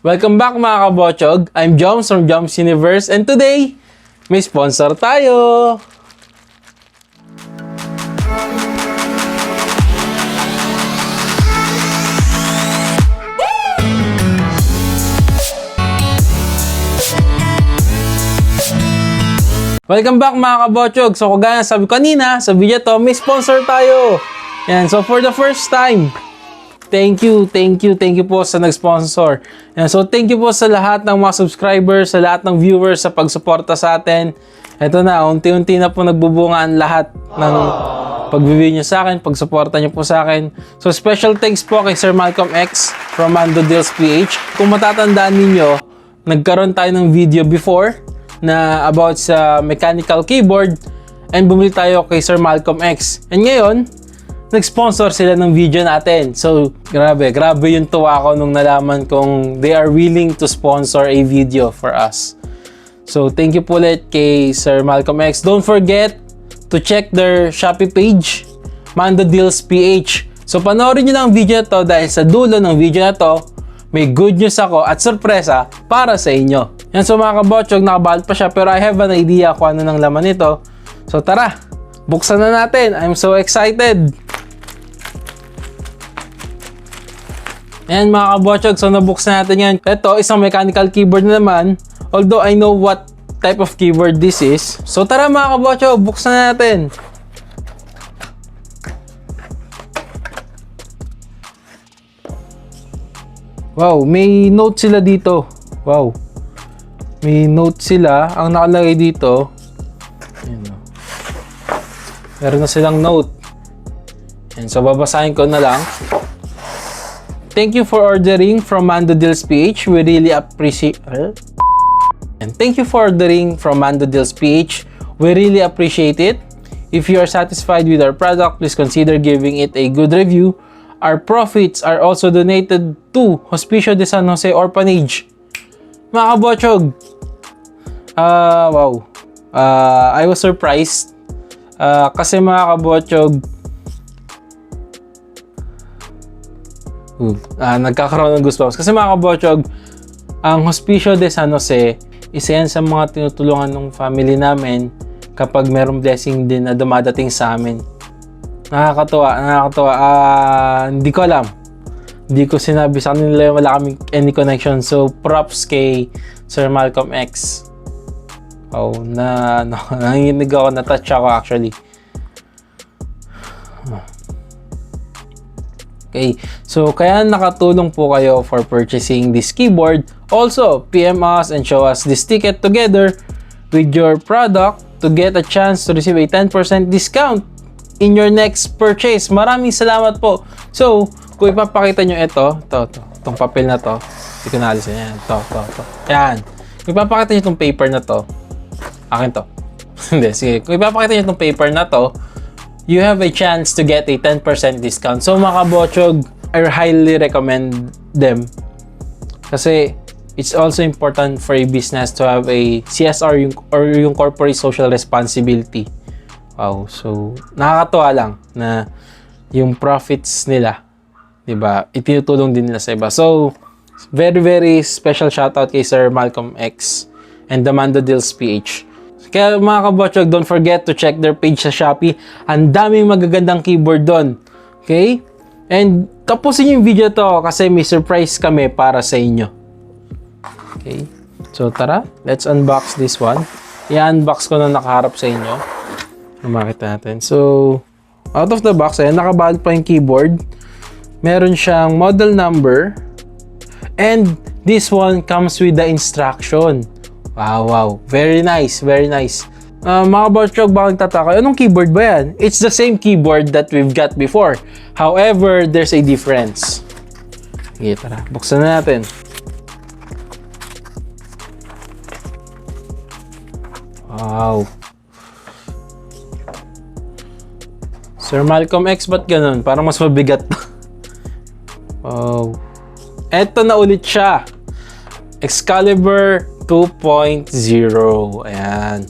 Welcome back mga kabochog. I'm Joms from Joms Universe and today, may sponsor tayo! Welcome back mga kabochog. So kagaya sabi ko kanina, sa video to, may sponsor tayo. Yan, so for the first time, thank you po sa nag-sponsor. And so thank you po sa lahat ng mga subscribers, sa lahat ng viewers sa pagsuporta sa atin. Ito na, unti-unti na po nagbubunga ang lahat ng pag-view nyo sa akin, pagsuporta nyo po sa akin. So special thanks po kay Sir Malcolm X from Mando Deals PH. Kung matatandaan ninyo, nagkaroon tayo ng video before na about sa mechanical keyboard and bumili tayo kay Sir Malcolm X. And ngayon, nag-sponsor sila ng video natin. So, grabe yung tuwa ko nung nalaman kong they are willing to sponsor a video for us. So, thank you po ulit kay Sir Malcolm X. Don't forget to check their Shopee page, Mando Deals PH. So, panoorin nyo lang ang video na to dahil sa dulo ng video na to, may good news ako at sorpresa para sa inyo. Yan, so mga kabochog, nakabalot pa siya pero I have an idea kung ano nang laman nito. So, tara, buksan na natin. I'm so excited! Ayan mga kabochog, so nabuksan natin yan. Ito, isang mechanical keyboard na naman. Although I know what type of keyboard this is. So tara mga kabochog, buksan na natin. Wow, may note sila dito. Wow. May note sila. Ang nakalagay dito. Ayan. Meron na silang note. Ayan, so babasahin ko na lang. Thank you for ordering from Mando Deals PH. We really appreciate And thank you for ordering from Mando Deals PH. We really appreciate it. If you are satisfied with our product, please consider giving it a good review. Our profits are also donated to Hospicio de San Jose Orphanage. Mga kabochog, wow. I was surprised. Kasi mga kabochog, nagkakaroon ng goosebumps. Kasi mga kabochog, ang Hospicio de San Jose, isa yan sa mga tinutulungan ng family namin kapag merong blessing din na dumadating sa amin. Nakakatuwa. Hindi ko alam. Hindi ko sinabi sa kanila, wala kaming any connection. So, props kay Sir Malcolm X. Oh, nanginginig ako, na-touch ako actually. Okay, so kaya nakatulong po kayo for purchasing this keyboard. Also, PM us and show us this ticket together with your product to get a chance to receive a 10% discount in your next purchase. Maraming salamat po. So, kung ipapakita nyo itong papel na to, hindi ko naalisin yan. Yan. Kung ipapakita nyo itong paper na to, akin to. Hindi, sige. Kung ipapakita nyo itong paper na to, you have a chance to get a 10% discount. So mga kabochog, I highly recommend them. Kasi it's also important for a business to have a CSR yung corporate social responsibility. Wow, so nakakatuwa lang na yung profits nila, 'di ba? Itinutulong din nila sa iba. So very special shoutout kay Sir Malcolm X and the Mando Deals PH. Kaya mga kabochog, don't forget to check their page sa Shopee. Ang daming magagandang keyboard doon. Okay? And tapusin yung video to kasi may surprise kami para sa inyo. Okay? So tara, let's unbox this one. I-unbox ko na nakaharap sa inyo. Makita natin. So, out of the box, ayan, nakabalot pa yung keyboard. Meron siyang model number. And this one comes with the instruction. Wow. Very nice. Mga kabochog, baka nagtataka, anong keyboard ba yan? It's the same keyboard that we've got before. However, there's a difference. Okay, tara. Buksan na natin. Wow. Sir Malcolm X, ba't ganun? Parang mas mabigat. Wow. Eto na ulit siya. Excalibur 2.0. Ayan.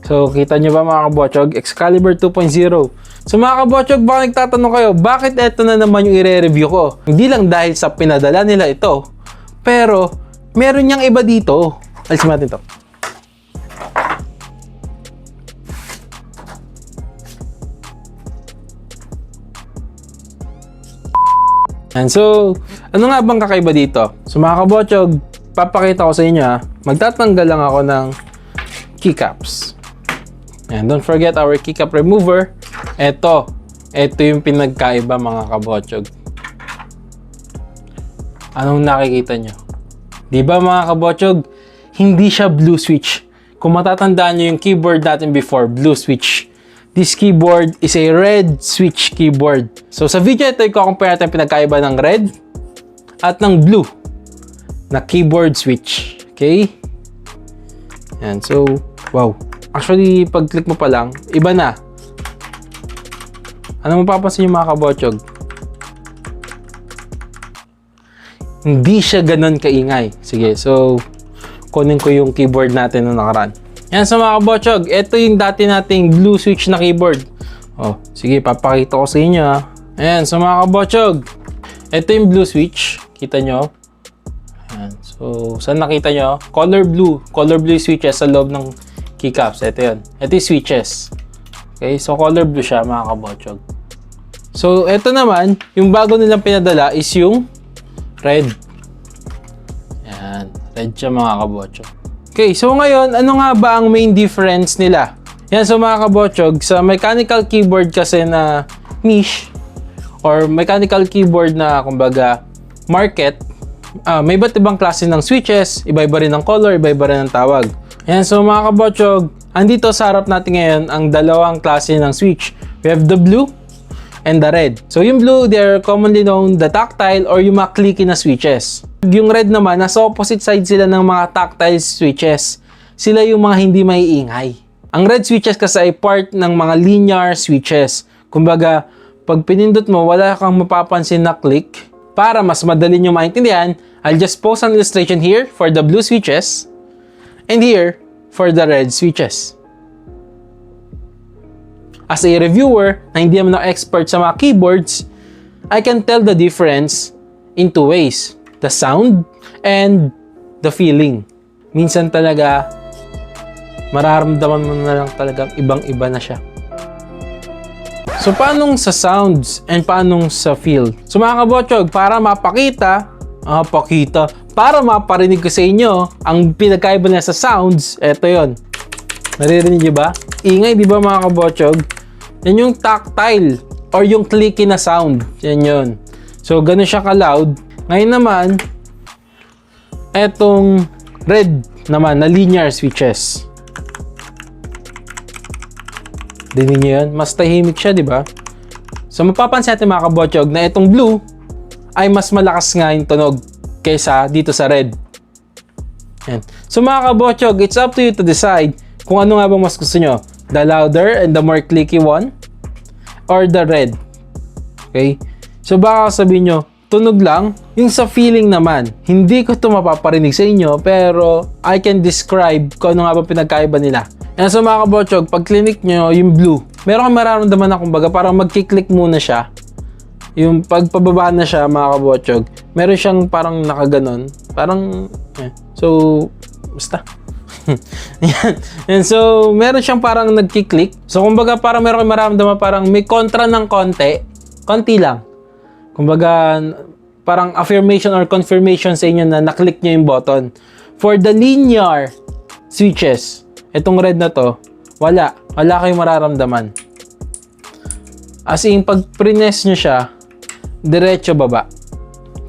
So, kita nyo ba mga kabochog? Excalibur 2.0. So mga kabochog, baka nagtatanong kayo, bakit eto na naman yung i-review ko? Hindi lang dahil sa pinadala nila ito, pero meron niyang iba dito. Alisin natin to. And so, ano nga bang kakaiba dito? So mga kabotsog, papakita ko sa inyo ha. Magtatanggal lang ako ng keycaps. And don't forget our keycap remover. Ito yung pinagkaiba mga kabotsog. Anong nakikita nyo? Diba mga kabotsog, hindi siya blue switch. Kung matatandaan nyo yung keyboard natin before, blue switch. This keyboard is a red switch keyboard. So sa video ito, i-compare natin pinagkaiba ng red at ng blue na keyboard switch. Okay? Yan. So, wow. Actually, pag-click mo pa lang, iba na. Ano mapapansin yung mga kabotsog? Hindi siya ganun kaingay. Sige, so, kunin ko yung keyboard natin nung nakaraan. Yan sa mga kabotsog, ito yung dati nating blue switch na keyboard. Oh, sige, papakita ko sa inyo ha. Ayan, sa mga kabotsog, ito yung blue switch. Kita nyo? Ayan, so, saan nakita nyo? Color blue switches sa loob ng keycaps. Ito yun. Ito yung switches. Okay, so color blue siya mga kabotsog. So, ito naman, yung bago nilang pinadala is yung red. Ayan, red siya mga kabotsog. Okay, so ngayon, ano nga ba ang main difference nila? Yan, so mga kabotsog, sa mechanical keyboard kasi na niche, or mechanical keyboard na, kumbaga, market, may iba't ibang klase ng switches, iba-iba rin ng color, iba-iba rin ng tawag. Yan, so mga kabotsog, andito sa harap natin ngayon ang dalawang klase ng switch. We have the blue and the red. So yung blue, they're commonly known the tactile or yung mga clicky na switches. Yung red naman, nasa opposite side sila ng mga tactile switches. Sila yung mga hindi maiingay. Ang red switches kasi ay part ng mga linear switches. Kumbaga, pag pinindot mo, wala kang mapapansin na click. Para mas madali nyo maintindihan, I'll just post an illustration here for the blue switches and here for the red switches. As a reviewer na hindi naman ako expert sa mga keyboards, I can tell the difference in two ways. The sound and the feeling. Minsan talaga, mararamdaman mo na lang talagang ibang-iba na siya. So, paanong sa sounds and paanong sa feel? So, mga kabotsog, para para maparinig ko sa inyo ang pinagkaiba niya sa sounds, eto yon. Naririnig niyo ba? Ingay, di ba mga kabotsog? Yan yung tactile or yung clicky na sound. Yan yun. So, ganun siya ka-loud. Ngayon naman, etong red naman na linear switches. Dinig niyo yun? Mas tahimik siya, di ba? So, mapapansin natin mga kabotsog na itong blue ay mas malakas nga yung tunog kaysa dito sa red. Yan. So, mga kabotsog, it's up to you to decide kung ano nga bang mas gusto nyo. The louder and the more clicky one or the red. Okay? So, baka sabihin nyo, tunog lang. Yung sa feeling naman, hindi ko ito mapaparinig sa inyo, pero I can describe kung ano nga ba pinagkaiba nila. Yan, so mga kabotsog, pag clinic nyo yung blue, meron kang mararamdaman na kumbaga parang magkiklik muna siya. Yung pagpababa na siya mga kabotsog, meron siyang parang nakaganon. Parang, so, basta. Yan, so, meron siyang parang nagkiklik. So, kumbaga parang meron kang mararamdaman parang may kontra ng konti lang. Kumbaga, parang affirmation or confirmation sa inyo na naklik nyo yung button. For the linear switches, itong red na to, wala kayong mararamdaman. As in, pag prines nyo siya, diretso baba.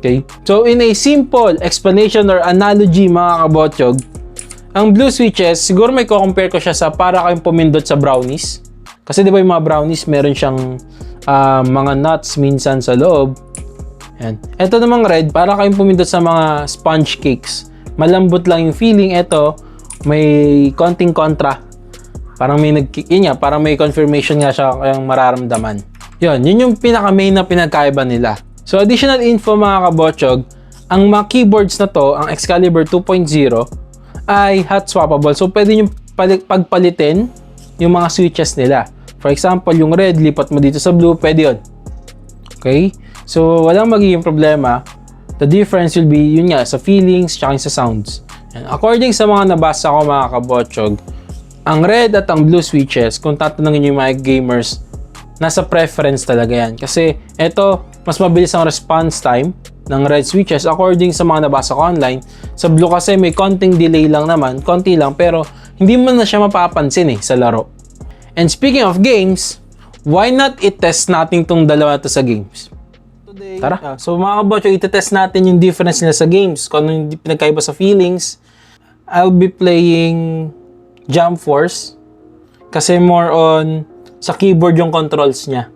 Okay? So, in a simple explanation or analogy, mga kabotsog, ang blue switches, siguro may compare ko siya sa para kayong pumindot sa brownies. Kasi di ba yung mga brownies, meron siyang mga nuts minsan sa loob. Yan. Ito namang red, para kayong pumindot sa mga sponge cakes. Malambot lang yung feeling. Ito, may konting kontra. Parang may parang may confirmation nga siya kayang mararamdaman. Yun yung pinaka-main na pinagkaiba nila. So, additional info mga kabotsog, ang mga keyboards na to, ang Excalibur 2.0, ay hot swappable. So, pwede nyo pagpalitin yung mga switches nila. For example, yung red, lipat mo dito sa blue, pwede yun. Okay? So, walang magiging problema The difference will be, yun nga, sa feelings, tsaka sa sounds. And according sa mga nabasa ko mga kabotsyog, ang red at ang blue switches, kung tatanungin yung mga gamers, nasa preference talaga yan. Kasi ito, mas mabilis ang response time ng red switches according sa mga nabasa ko online. Sa blue kasi may konting delay lang naman, konti lang, pero hindi mo na siya mapapansin sa laro. And speaking of games, why not i-test natin tong dalawa to sa games? Today, tara. So mga kabotsyog, i-test natin yung difference nila sa games, kung ano yung pinagkaiba sa feelings. I'll be playing Jump Force kasi more on sa keyboard yung controls niya.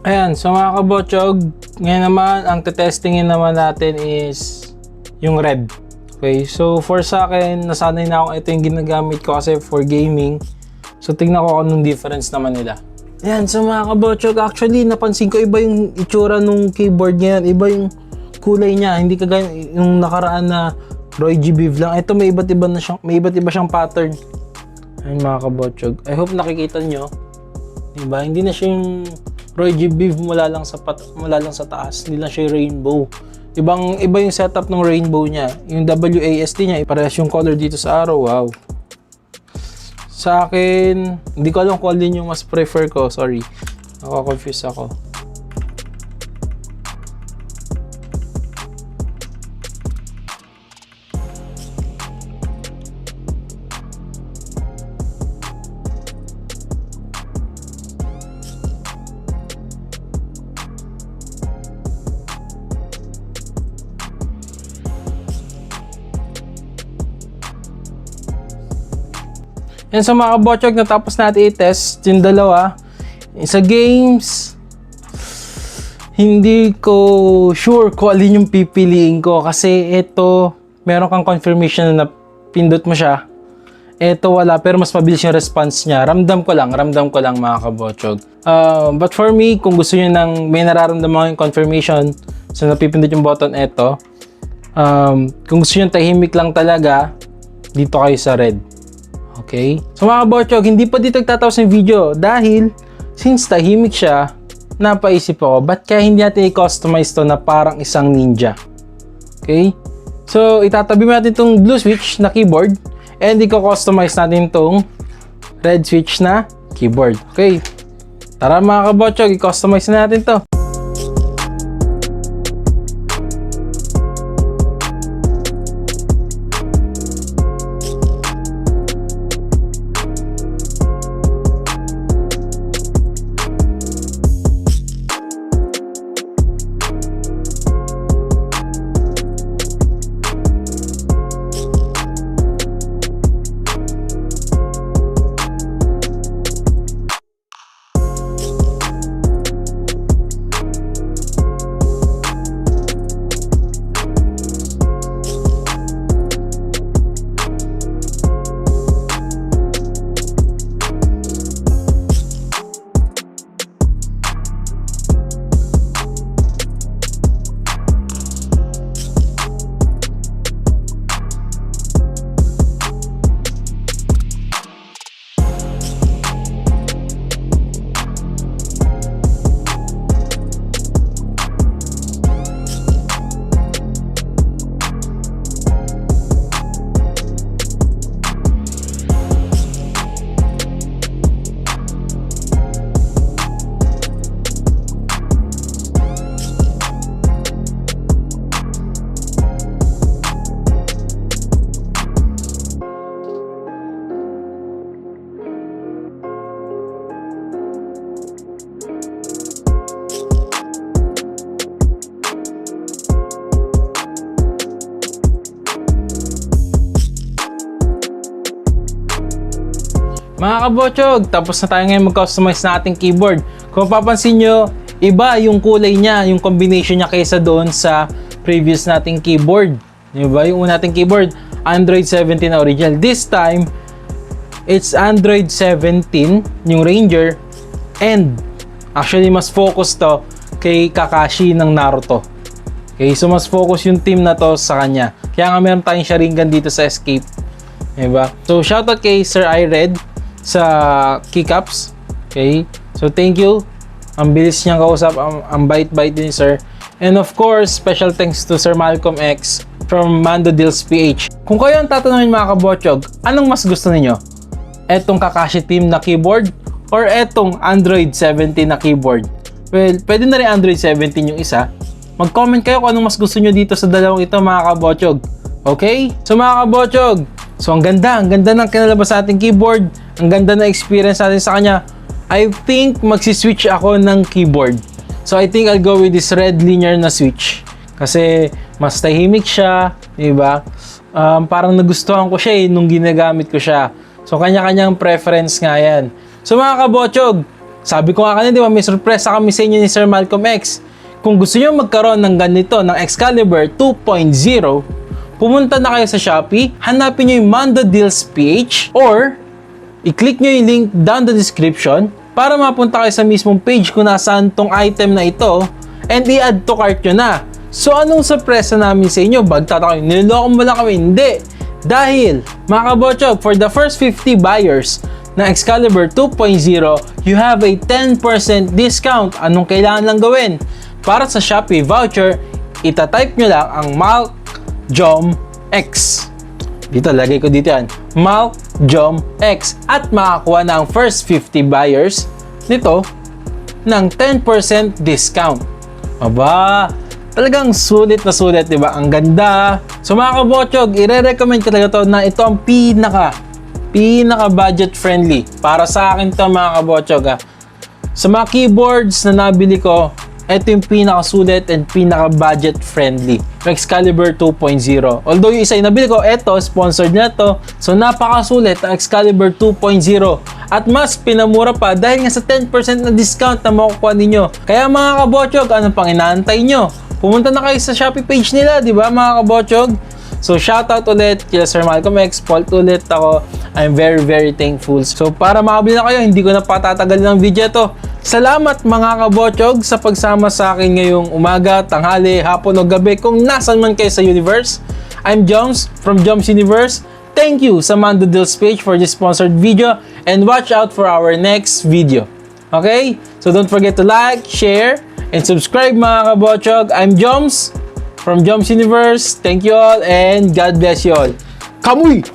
Ayan, so mga kabotsyog, ngayon naman, ang testingin naman natin is yung red. Okay, so for sa akin, nasanay na ako, ito yung ginagamit ko kasi for gaming. So tingnan ko anong difference naman nila. Ayan, so mga kabotsyog, actually napansin ko iba yung itsura nung keyboard niya, iba yung kulay niya, hindi kagaya yung nakaraan na Roy G. Biv lang. Ito may iba't iba siyang pattern. Ayan mga kabotsyog, I hope nakikita nyo. Diba? Hindi na siya yung Roy G. Biv mula lang sa taas, hindi lang siya rainbow. Iba yung setup ng rainbow niya. Yung WASD niya, parehas yung color dito sa arrow. Wow. Sa akin, hindi ko alam kung alin yung mas prefer ko. Sorry. Nako-confuse ako. Yan sa mga kabotsyog, natapos natin i-test yung dalawa. Sa games, hindi ko sure kung alin yung pipiliin ko kasi ito, meron kang confirmation na pindot mo siya. Ito wala, pero mas mabilis yung response niya. Ramdam ko lang mga kabotsyog. But for me, kung gusto nyo ng may nararamdaman yung confirmation, so napipindot yung button, ito. Kung gusto nyo tahimik lang talaga, dito kayo sa red. Okay? So mga kabotsyog, hindi pa dito nagtatapos ng video dahil since tahimik siya, napaisip ako, ba't kaya hindi natin i-customize to na parang isang ninja? Okay? So, itatabi natin itong blue switch na keyboard and i-customize natin itong red switch na keyboard. Okay? Tara mga kabotsyog, i-customize na natin to. Mga kabotsyog, tapos na tayo ngayon mag-customize na ating keyboard. Kung papansin nyo, iba yung kulay niya, yung combination niya kaysa doon sa previous nating keyboard. Diba? Yung una nating keyboard, Android 17 na original. This time, it's Android 17, yung Ranger. And actually, mas focus to kay Kakashi ng Naruto. Okay, so mas focus yung team na to sa kanya. Kaya nga meron tayong Sharingan dito sa Escape. Diba? So, shoutout kay Sir iRed sa Keycaps. Okay, so thank you. Ang bilis niyang kausap, ang bait-bait din, sir. And of course, special thanks to Sir Malcolm X from Mando Deals PH. Kung kayo ang tatanungin mga kabotsyog, anong mas gusto ninyo? Etong Kakashi Team na keyboard or etong Android 17 na keyboard? Well, pwede na rin Android 17 yung isa. Mag-comment kayo kung anong mas gusto nyo dito sa dalawang ito mga kabotsyog. Okay? So mga kabotsyog, so ang ganda ng kinalabas sa ating keyboard. Ang ganda na experience natin sa kanya. I think magsiswitch ako ng keyboard. So I think I'll go with this red linear na switch. Kasi mas tahimik siya, di ba? Parang nagustuhan ko siya nung ginagamit ko siya. So kanya-kanyang preference nga yan. So mga kabotsyog, sabi ko nga kanina, di ba, may surpresa kami sa inyo ni Sir Malcolm X. Kung gusto nyo magkaroon ng ganito, ng Excalibur 2.0, pumunta na kayo sa Shopee, hanapin nyo yung Mando Deals PH, or i-click nyo yung link down the description para mapunta kayo sa mismong page kung nasaan tong item na ito and i-add to cart nyo na. So anong sorpresa namin sa inyo? Bagtata kayo, niloloko mo lang kami? Hindi! Dahil, mga kabotsyog, for the first 50 buyers na Excalibur 2.0, you have a 10% discount. Anong kailangan lang gawin? Para sa Shopee voucher, itatype nyo lang ang MalkJom X. Dito, lagay ko dito yan. MalkJom X. At makakuha na ang first 50 buyers nito ng 10% discount. Aba, talagang sulit na sulit, di ba? Ang ganda. So mga kabotsyog, i-recommend ko talaga to na ito ang pinaka budget friendly. Para sa akin to mga kabotsyog. Sa mga keyboards na nabili ko, ito yung pinaka-sulit and pinaka-budget friendly. Excalibur 2.0. Although yung isa yung nabili ko, ito, sponsored na to. So napakasulit ang Excalibur 2.0. At mas pinamura pa dahil nga sa 10% na discount na makukuha ninyo. Kaya mga kabotsyog, anong pang inaantay nyo? Pumunta na kayo sa Shopee page nila, di ba mga kabotsyog? So shoutout ulit kila Sir Malcolm X, fault ulit ako. I'm very very thankful. So para makabili na kayo, hindi ko na patatagalin ng video to. Salamat mga kabotsyog sa pagsama sa akin ngayong umaga, tanghali, hapon o gabi kung nasan man kayo sa universe. I'm Joms from Joms Universe. Thank you sa Mando Deals page for this sponsored video and watch out for our next video. Okay? So don't forget to like, share, and subscribe mga kabotsyog. I'm Joms from Joms Universe. Thank you all and God bless you all. Kamuy!